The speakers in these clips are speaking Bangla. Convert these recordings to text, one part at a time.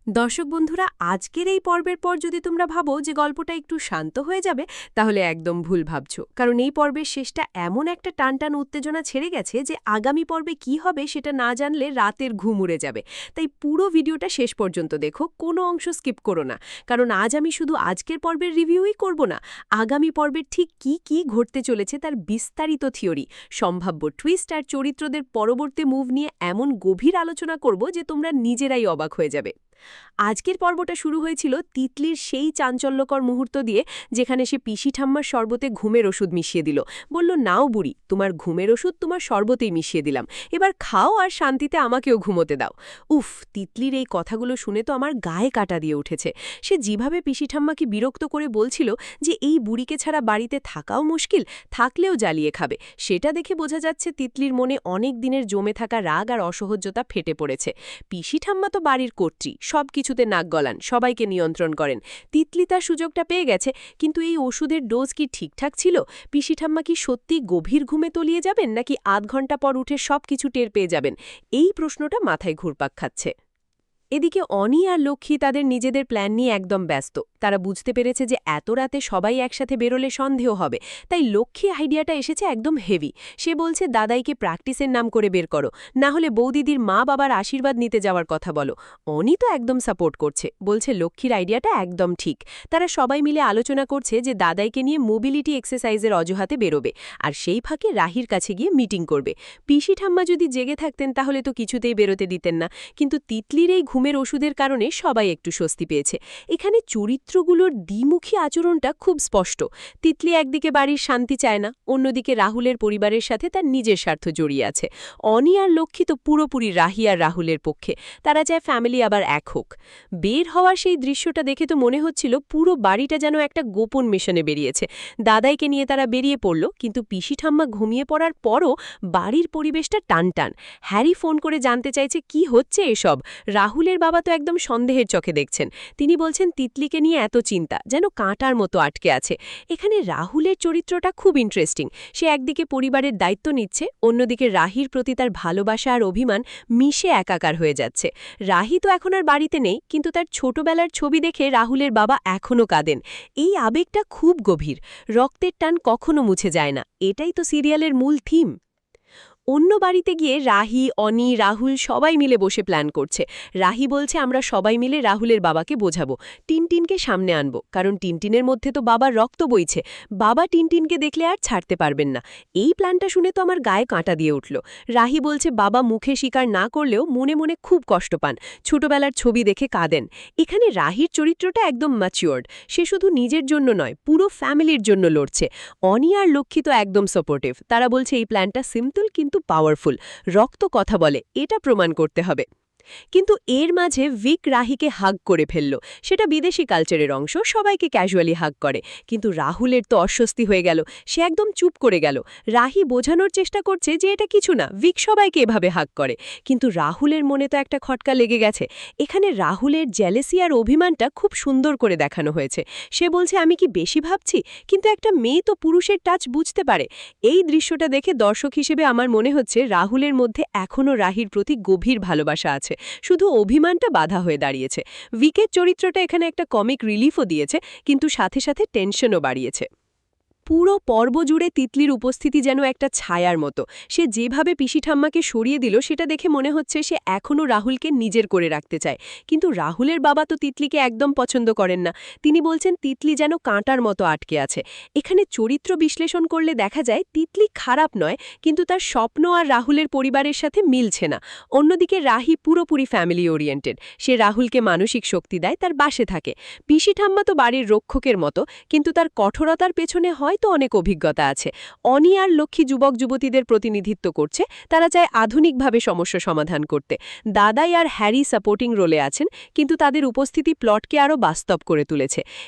দর্শক বন্ধুরা, আজকের এই পর্বের পর যদি তোমরা ভাবো যে গল্পটা একটু শান্ত হয়ে যাবে, তাহলে একদম ভুল ভাবছো। কারণ এই পর্বের শেষটা এমন একটা টানটান উত্তেজনা ছেড়ে গেছে যে আগামী পর্বে কি হবে সেটা না জানলে রাতের ঘুম উড়ে যাবে। তাই পুরো ভিডিওটা শেষ পর্যন্ত দেখো, কোনো অংশ স্কিপ করো না। কারণ আজ আমি শুধু আজকের পর্বের রিভিউই করব না, আগামী পর্বের ঠিক কি কি ঘটতে চলেছে তার বিস্তারিত থিওরি, সম্ভাব্য টুইস্ট আর চরিত্রদের পরবর্তী মুভ নিয়ে এমন গভীর আলোচনা করব যে তোমরা নিজেরাই অবাক হয়ে যাবে। আজকের পর্বটা শুরু হয়েছিল তিতলির সেই চাঞ্চল্যকর মুহূর্ত দিয়ে, যেখানে সে পিসি ঠাম্মার শরবতে ঘুমের ওষুধ মিশিয়ে দিল। বলল, নাও বুড়ি, তোমার ঘুমের ওষুধ তোমার শরবতেই মিশিয়ে দিলাম, এবার খাও আর শান্তিতে আমাকেও ঘুমোতে দাও। উফ, তিতলির এই কথাগুলো শুনে তো আমার গায়ে কাটা দিয়ে উঠেছে। সে যেভাবে পিসি ঠাম্মাকে বিরক্ত করে বলছিল যে এই বুড়িকে ছাড়া বাড়িতে থাকাও মুশকিল, থাকলেও জ্বালিয়ে খাবে, সেটা দেখে বোঝা যাচ্ছে তিতলির মনে অনেক দিনের জমে থাকা রাগ আর অসহ্যতা ফেটে পড়েছে। পিসি ঠাম্মা তো বাড়ির কর্ত্রী, সব কিছুতে নাক গলান, সবাইকে নিয়ন্ত্রণ করেন। তিতলি তার সুযোগটা পেয়ে গেছে, কিন্তু এই ওষুধের ডোজ কি ঠিকঠাক ছিল? পিসি ঠাম্মা কি সত্যি গভীর ঘুমে তলিয়ে যাবেন, নাকি আধ ঘন্টা পর উঠে সব কিছু টের পেয়ে যাবেন? এই প্রশ্নটা মাথায় ঘুরপাক খাচ্ছে। এদিকে অনি আর লক্ষ্মী তাদের নিজেদের প্ল্যান নিয়ে একদম ব্যস্ত। তারা বুঝতে পেরেছে যে এত রাতে সবাই একসাথে বেরোলে সন্দেহ হবে, তাই লক্ষ্মী আইডিয়াটা এসেছে একদম হেভি। সে বলছে, দাদাইকে প্র্যাকটিসের নাম করে বের করো, না হলে বৌদিদির মা বাবার আশীর্বাদ নিতে যাওয়ার কথা বলো। অনি তো একদম সাপোর্ট করছে, বলছে লক্ষ্মীর আইডিয়াটা একদম ঠিক। তারা সবাই মিলে আলোচনা করছে যে দাদাইকে নিয়ে মোবিলিটি এক্সারসাইজের অজুহাতে বেরোবে, আর সেই ফাঁকে রাহির কাছে গিয়ে মিটিং করবে। পিসি ঠাম্মা যদি জেগে থাকতেন তাহলে তো কিছুতেই বেরোতে দিতেন না, কিন্তু তিতলির এই ঘুমের ওষুধের কারণে সবাই একটু স্বস্তি পেয়েছে। এখানে চরিত্রগুলোর দ্বিমুখী আচরণটা খুব স্পষ্ট। তিতলি একদিকে বাড়ির শান্তি চায় না, অন্যদিকে রাহুলের পরিবারের সাথে তার নিজের স্বার্থ জড়িয়ে আছে। অনি আর লক্ষ্মী তো পুরোপুরি রাহি আর রাহুলের পক্ষে, তারা চায় ফ্যামিলি আবার এক হোক। বের হওয়ার সেই দৃশ্যটা দেখে তো মনে হচ্ছিল পুরো বাড়িটা যেন একটা গোপন মিশনে বেরিয়েছে। দাদাইকে নিয়ে তারা বেরিয়ে পড়ল, কিন্তু পিসি ঠাম্মা ঘুমিয়ে পড়ার পরও বাড়ির পরিবেশটা টানটান। হ্যারি ফোন করে জানতে চাইছে কি হচ্ছে এসব। রাহুলের বাবা তো একদম সন্দেহের চোখে দেখছেন। তিনি বলছেন তিতলিকে নিয়ে এত চিন্তা, যেন কাঁটার মতো আটকে আছে। এখানে রাহুলের চরিত্রটা খুব ইন্টারেস্টিং। সে একদিকে পরিবারের দায়িত্ব নিচ্ছে, অন্যদিকে রাহির প্রতি তার ভালোবাসা আর অভিমান মিশে একাকার হয়ে যাচ্ছে। রাহি তো এখন আর বাড়িতে নেই, কিন্তু তার ছোটবেলার ছবি দেখে রাহুলের বাবা এখনও কাঁদেন। এই আবেগটা খুব গভীর, রক্তের টান কখনো মুছে যায় না। এটাই তো সিরিয়ালের মূল থিম। অন্য বাড়িতে গিয়ে রাহি, অনি, রাহুল সবাই মিলে বসে প্ল্যান করছে। রাহি বলছে, আমরা সবাই মিলে রাহুলের বাবাকে বোঝাবো, টিনটিনকে সামনে আনবো, কারণ টিনটিনের মধ্যে তো বাবার রক্ত বইছে। বাবা টিনটিনকে দেখলে আর ছাড়তে পারবেন না। এই প্ল্যানটা শুনে তো আমার গায়ে কাঁটা দিয়ে উঠল। রাহি বলছে, বাবা মুখে স্বীকার না করলেও মনে মনে খুব কষ্ট পান, ছোটবেলার ছবি দেখে কাঁদেন। এখানে রাহির চরিত্রটা একদম ম্যাচিওর্ড। সে শুধু নিজের জন্য নয়, পুরো ফ্যামিলির জন্য লড়ছে। অনি আর লক্ষ্মী তো একদম সাপোর্টিভ। তারা বলছে এই প্ল্যানটা সিম্পল কিন্তু পাওয়ারফুল, রক্ত কথা বলে, এটা প্রমাণ করতে হবে। কিন্তু এর মাঝে ভিক রাহিকে হাগ করে ফেলল। সেটা বিদেশি কালচারের অংশ, সবাইকে ক্যাজুয়ালি হাগ করে। কিন্তু রাহুলের তো অস্বস্তি হয়ে গেল, সে একদম চুপ করে গেল। রাহি বোঝানোর চেষ্টা করছে যে এটা কিছু না, ভিক সবাইকে এভাবে হাগ করে। কিন্তু রাহুলের মনে তো একটা খটকা লেগে গেছে। এখানে রাহুলের জেলেসি আর অভিমানটা খুব সুন্দর করে দেখানো হয়েছে। সে বলছে, আমি কি বেশি ভাবছি? কিন্তু একটা মেয়ে তো পুরুষের টাচ বুঝতে পারে। এই দৃশ্যটা দেখে দর্শক হিসেবে আমার মনে হচ্ছে রাহুলের মধ্যে এখনও রাহির প্রতি গভীর ভালোবাসা আছে, শুধু অভিমানটা বাধা হয়ে দাঁড়িয়েছে। ভিকের চরিত্রটা এখানে একটা কমিক রিলিফও দিয়েছে, কিন্তু সাথে সাথে টেনশনও বাড়িয়েছে। পুরো পর্ব জুড়ে তিতলির উপস্থিতি যেন একটা ছায়ার মতো। সে যেভাবে পিসি ঠাম্মাকে সরিয়ে দিল সেটা দেখে মনে হচ্ছে সে এখনও রাহুলকে নিজের করে রাখতে চায়। কিন্তু রাহুলের বাবা তো তিতলিকে একদম পছন্দ করেন না। তিনি বলছেন তিতলি যেন কাঁটার মতো আটকে আছে। এখানে চরিত্র বিশ্লেষণ করলে দেখা যায় তিতলি খারাপ নয়, কিন্তু তার স্বপ্ন আর রাহুলের পরিবারের সাথে মিলছে না। অন্যদিকে রাহি পুরোপুরি ফ্যামিলি ওরিয়েন্টেড। সে রাহুলকে মানসিক শক্তি দেয়, তার পাশে থাকে। পিসি ঠাম্মা তো বাড়ির রক্ষকের মতো, কিন্তু তার কঠোরতার পেছনে হয়তো অনেক অভিজ্ঞতা আছে। অনি আর লক্ষ্মী যুবক যুবতীদের প্রতিনিধিত্ব করছে, তারা চায় আধুনিকভাবে সমস্যা সমাধান করতে। দাদাই আর হ্যারি সাপোর্টিং রোলে আছেন, কিন্তু তাদের উপস্থিতি প্লটকে আরও বাস্তব করে তুলেছে।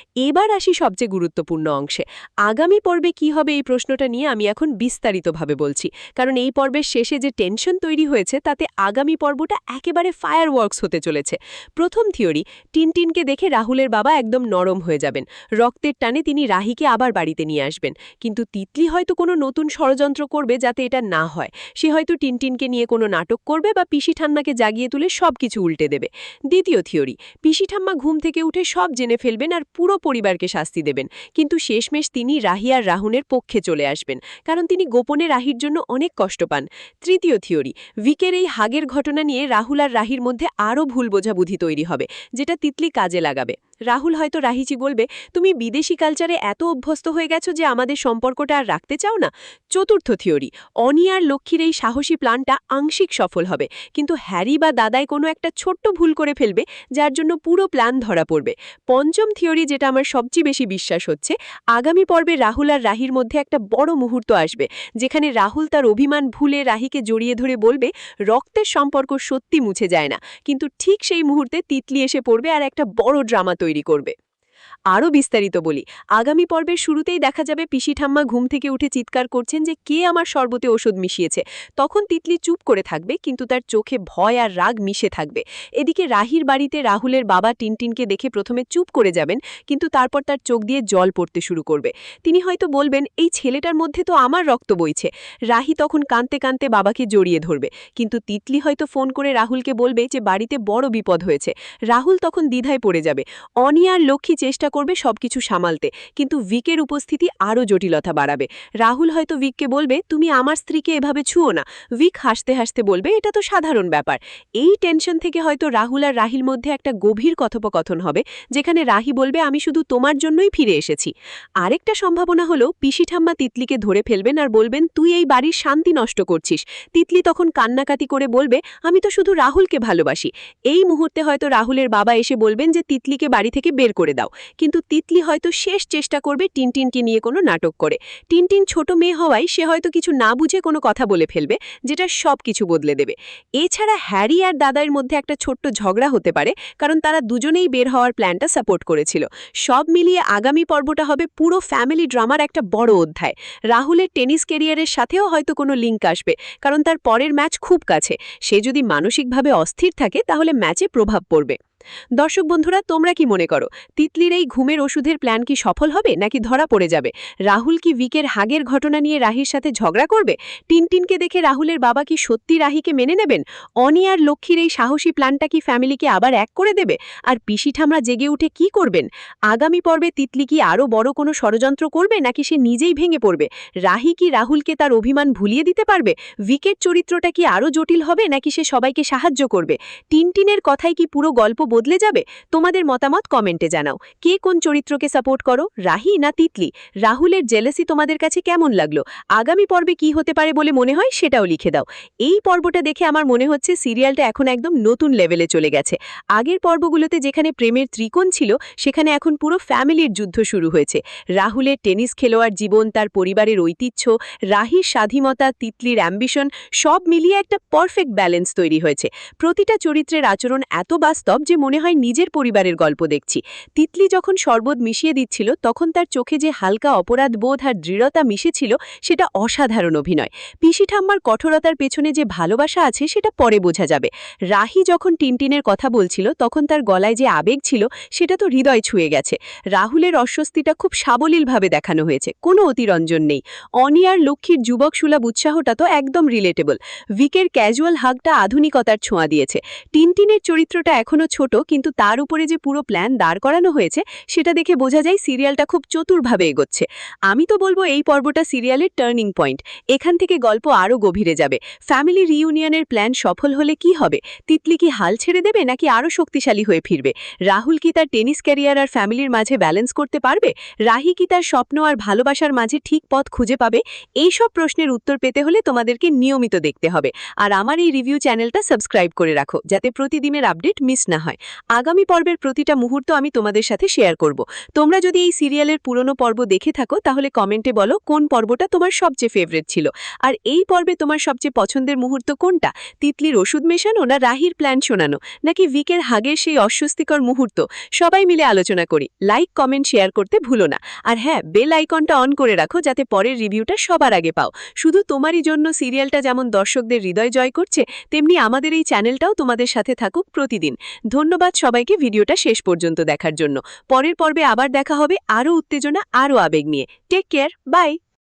এবার আসি সবচেয়ে গুরুত্বপূর্ণ অংশে। আগামী পর্বে কি হবে এই প্রশ্নটা নিয়ে আমি এখন বিস্তারিতভাবে বলছি, কারণ এই পর্বের শেষে যে টেনশন তৈরি হয়েছে তাতে আগামী পর্বটা একেবারে ফায়ারওয়ার্কস হতে চলেছে। প্রথম থিওরি, টিনটিনকে দেখে রাহুলের বাবা একদম নরম হয়ে যাবেন। রক্তের টানে তিনি রাহিকে আবার বাড়িতে নিয়ে আসবেন। আসবেন, কিন্তু তিতলি হয়তো কোনো নতুন ষড়যন্ত্র করবে যাতে এটা না হয়। সে হয়তো টিনটিনকে নিয়ে কোনো নাটক করবে বা পিসি ঠাম্মাকে জাগিয়ে তুলে সবকিছু উল্টে দেবে। দ্বিতীয় থিওরি, পিসি ঠাম্মা ঘুম থেকে উঠে সব জেনে ফেলবেন আর পুরো পরিবারকে শাস্তি দেবেন, কিন্তু শেষমেশ তিনি রাহি আর রাহুনের পক্ষে চলে আসবেন, কারণ তিনি গোপনে রাহির জন্য অনেক কষ্ট পান। তৃতীয় থিওরি, ভিকের এই হাগের ঘটনা নিয়ে রাহুল আর রাহির মধ্যে আরও ভুল বোঝাবুঝি তৈরি হবে, যেটা তিতলি কাজে লাগাবে। রাহুল হয়তো রাহিকে বলবে, তুমি বিদেশি কালচারে এত অভ্যস্ত হয়ে গেছো যে আমাদের সম্পর্কটা আর রাখতে চাও না। চতুর্থ থিওরি, অনি আর লক্ষ্মীর এই সাহসী প্ল্যানটা আংশিক সফল হবে, কিন্তু হ্যারি বা দাদাই কোনো একটা ছোট্ট ভুল করে ফেলবে, যার জন্য পুরো প্ল্যান ধরা পড়বে। পঞ্চম থিওরি, যেটা আমার সবচেয়ে বেশি বিশ্বাস হচ্ছে, আগামী পর্বে রাহুল আর রাহির মধ্যে একটা বড় মুহূর্ত আসবে, যেখানে রাহুল তার অভিমান ভুলে রাহিকে জড়িয়ে ধরে বলবে, রক্তের সম্পর্ক সত্যি মুছে যায় না, কিন্তু ঠিক সেই মুহূর্তে তিতলি এসে পড়বে আর একটা বড় ড্রামা তৈরি করবে। আরও বিস্তারিত বলি, আগামী পর্বের শুরুতেই দেখা যাবে পিসি ঠাম্মা ঘুম থেকে উঠে চিৎকার করছেন যে কে আমার শরবতে ওষুধ মিশিয়েছে। তখন তিতলি চুপ করে থাকবে, কিন্তু তার চোখে ভয় আর রাগ মিশে থাকবে। এদিকে রাহির বাড়িতে রাহুলের বাবা টিনটিনকে দেখে প্রথমে চুপ করে যাবেন, কিন্তু তারপর তার চোখ দিয়ে জল পড়তে শুরু করবে। তিনি হয়তো বলবেন, এই ছেলেটার মধ্যে তো আমার রক্ত বইছে। রাহি তখন কাঁদতে কাঁদতে বাবাকে জড়িয়ে ধরবে, কিন্তু তিতলি হয়তো ফোন করে রাহুলকে বলবে যে বাড়িতে বড় বিপদ হয়েছে। রাহুল তখন দ্বিধায় পড়ে যাবে। অনি আর লক্ষ্মী চেষ্টা করবে সবকিছু সামালতে, কিন্তু ভিকের উপস্থিতি আরও জটিলতা বাড়াবে। রাহুল হয়তো ভিককে বলবে, তুমি আমার স্ত্রীকে এভাবে ছুঁয়ো না। ভিক হাসতে হাসতে বলবে, এটা তো সাধারণ ব্যাপার। এই টেনশন থেকে হয়তো রাহুল আর রাহির মধ্যে একটা গভীর কথোপকথন হবে, যেখানে রাহি বলবে, আমি শুধু তোমার জন্যই ফিরে এসেছি। আরেকটা সম্ভাবনা হলো পিসি ঠাম্মা তিতলিকে ধরে ফেলবেন আর বলবেন, তুই এই বাড়ির শান্তি নষ্ট করছিস। তিতলি তখন কান্নাকাটি করে বলবে, আমি তো শুধু রাহুলকে ভালোবাসি। এই মুহূর্তে হয়তো রাহুলের বাবা এসে বলবেন যে তিতলিকে বাড়ি থেকে বের করে দাও, কিন্তু তিতলি হয়তো শেষ চেষ্টা করবে টিনটিনকে নিয়ে কোনো নাটক করে। টিনটিন ছোট মেয়ে হওয়ায় সে হয়তো কিছু না বুঝে কোনো কথা বলে ফেলবে, যেটা সব কিছু বদলে দেবে। এছাড়া হ্যারি আর দাদার মধ্যে একটা ছোট্ট ঝগড়া হতে পারে, কারণ তারা দুজনেই বের হওয়ার প্ল্যানটা সাপোর্ট করেছিল। সব মিলিয়ে আগামী পর্বটা হবে পুরো ফ্যামিলি ড্রামার একটা বড় অধ্যায়। রাহুলের টেনিস ক্যারিয়ারের সাথেও হয়তো কোনো লিঙ্ক আসবে, কারণ তার পরের ম্যাচ খুব কাছে। সে যদি মানসিকভাবে অস্থির থাকে তাহলে ম্যাচে প্রভাব পড়বে। দর্শক বন্ধুরা, তোমরা কি মনে করো, তিতলির এই ঘুমের ওষুধের প্ল্যান কি সফল হবে নাকি ধরা পড়ে যাবে? রাহুল কি ভিকের হাগের ঘটনা নিয়ে রাহির সাথে ঝগড়া করবে? টিনটিনকে দেখে রাহুলের বাবা কি সত্যি রাহিকে মেনে নেবেন? অনি আর লক্ষ্মীর এই সাহসী প্ল্যানটা কি ফ্যামিলিকে আবার এক করে দেবে? আর পিসি ঠামরা জেগে উঠে কি করবেন? আগামী পর্বে তিতলি কি আরও বড় কোনো ষড়যন্ত্র করবে নাকি সে নিজেই ভেঙে পড়বে? রাহি কি রাহুলকে তার অভিমান ভুলিয়ে দিতে পারবে? ভিকের চরিত্রটা কি আরও জটিল হবে নাকি সে সবাইকে সাহায্য করবে? টিনটিনের কথাই কি পুরো গল্প বদলে যাবে? তোমাদের মতামত কমেন্টে জানাও। কে কোন চরিত্রকে সাপোর্ট করো, রাহি না তিতলি? রাহুলের জেলাসি তোমাদের কাছে কেমন লাগলো? আগামী পর্বে কি হতে পারে বলে মনে হয় সেটাও লিখে দাও। এই পর্বটা দেখে আমার মনে হচ্ছে সিরিয়ালটা এখন একদম নতুন লেভেলে চলে গেছে। আগের পর্বগুলোতে যেখানে প্রেমের ত্রিকোণ ছিল, সেখানে এখন পুরো ফ্যামিলির যুদ্ধ শুরু হয়েছে। রাহুলের টেনিস খেলোয়াড় জীবন, তার পরিবারের ঐতিহ্য, রাহির স্বাধীনতা, তিতলির অ্যাম্বিশন, সব মিলিয়ে একটা পারফেক্ট ব্যালেন্স তৈরি হয়েছে। প্রতিটা চরিত্রের আচরণ এত বাস্তব যে মনে হয় নিজের পরিবারের গল্প দেখছি। তিতলি যখন শরবত মিশিয়ে দিচ্ছিল, তখন তার চোখে যে হালকা অপরাধ বোধ আর দৃঢ়তা মিশেছিল, সেটা অসাধারণ অভিনয়। পিসি ঠাম্মার কঠোরতার পেছনে যে ভালোবাসা আছে সেটা পরে বোঝা যাবে। রাহি যখন টিনটিনের কথা বলছিল, তখন তার গলায় যে আবেগ ছিল সেটা তো হৃদয় ছুঁয়ে গেছে। রাহুলের অস্বস্তিটা খুব সাবলীলভাবে দেখানো হয়েছে, কোনো অতিরঞ্জন নেই। অনি আর লক্ষ্মীর যুবক সুলভ উৎসাহটা তো একদম রিলেটেবল। ভিকের ক্যাজুয়াল হাগটা আধুনিকতার ছোঁয়া দিয়েছে। টিনটিনের চরিত্রটা এখনো ছোট, কিন্তু তার উপরে যে পুরো প্ল্যান দাঁড় করানো হয়েছে সেটা দেখে বোঝা যায় সিরিয়ালটা খুব চতুরভাবে এগোচ্ছে। আমি তো বলবো এই পর্বটা সিরিয়ালের টার্নিং পয়েন্ট। এখান থেকে গল্প আরও গভীরে যাবে। ফ্যামিলি রিইউনিয়নের প্ল্যান সফল হলে কি হবে? তিতলি কি হাল ছেড়ে দেবে নাকি আরও শক্তিশালী হয়ে ফিরবে? রাহুল কি তার টেনিস ক্যারিয়ার আর ফ্যামিলির মাঝে ব্যালেন্স করতে পারবে? রাহি কি তার স্বপ্ন আর ভালোবাসার মাঝে ঠিক পথ খুঁজে পাবে? এই সব প্রশ্নের উত্তর পেতে হলে তোমাদেরকে নিয়মিত দেখতে হবে। আর আমার এই রিভিউ চ্যানেলটা সাবস্ক্রাইব করে রাখো, যাতে প্রতিদিনের আপডেট মিস না হয়। আগামী পর্বের প্রতিটা মুহূর্ত আমি তোমাদের সাথে শেয়ার করব। তোমরা যদি এই সিরিয়ালের পুরনো পর্ব দেখে থাকো, তাহলে কমেন্টে বলো কোন পর্বটা তোমার সবচেয়ে ফেভারিট ছিল। আর এই পর্বে তোমার সবচেয়ে পছন্দের মুহূর্ত কোনটা? তিতলির ওষুধ মেশানো, না রাহির প্ল্যান শোনানো, নাকি ভিকের হাগের সেই অস্বস্তিকর মুহূর্ত? সবাই মিলে আলোচনা করি। লাইক, কমেন্ট, শেয়ার করতে ভুলো না। আর হ্যাঁ, বেল আইকনটা অন করে রাখো, যাতে পরের রিভিউটা সবার আগে পাও। শুধু তোমারই জন্য সিরিয়ালটা যেমন দর্শকদের হৃদয় জয় করছে, তেমনি আমাদের এই চ্যানেলটাও তোমাদের সাথে থাকুক প্রতিদিন। ধন্যবাদ। ধন্যবাদ সবাইকে ভিডিওটা শেষ পর্যন্ত দেখার জন্য। পরের পর্বে আবার দেখা হবে আরও উত্তেজনা, আরও আবেগ নিয়ে। Take care, by.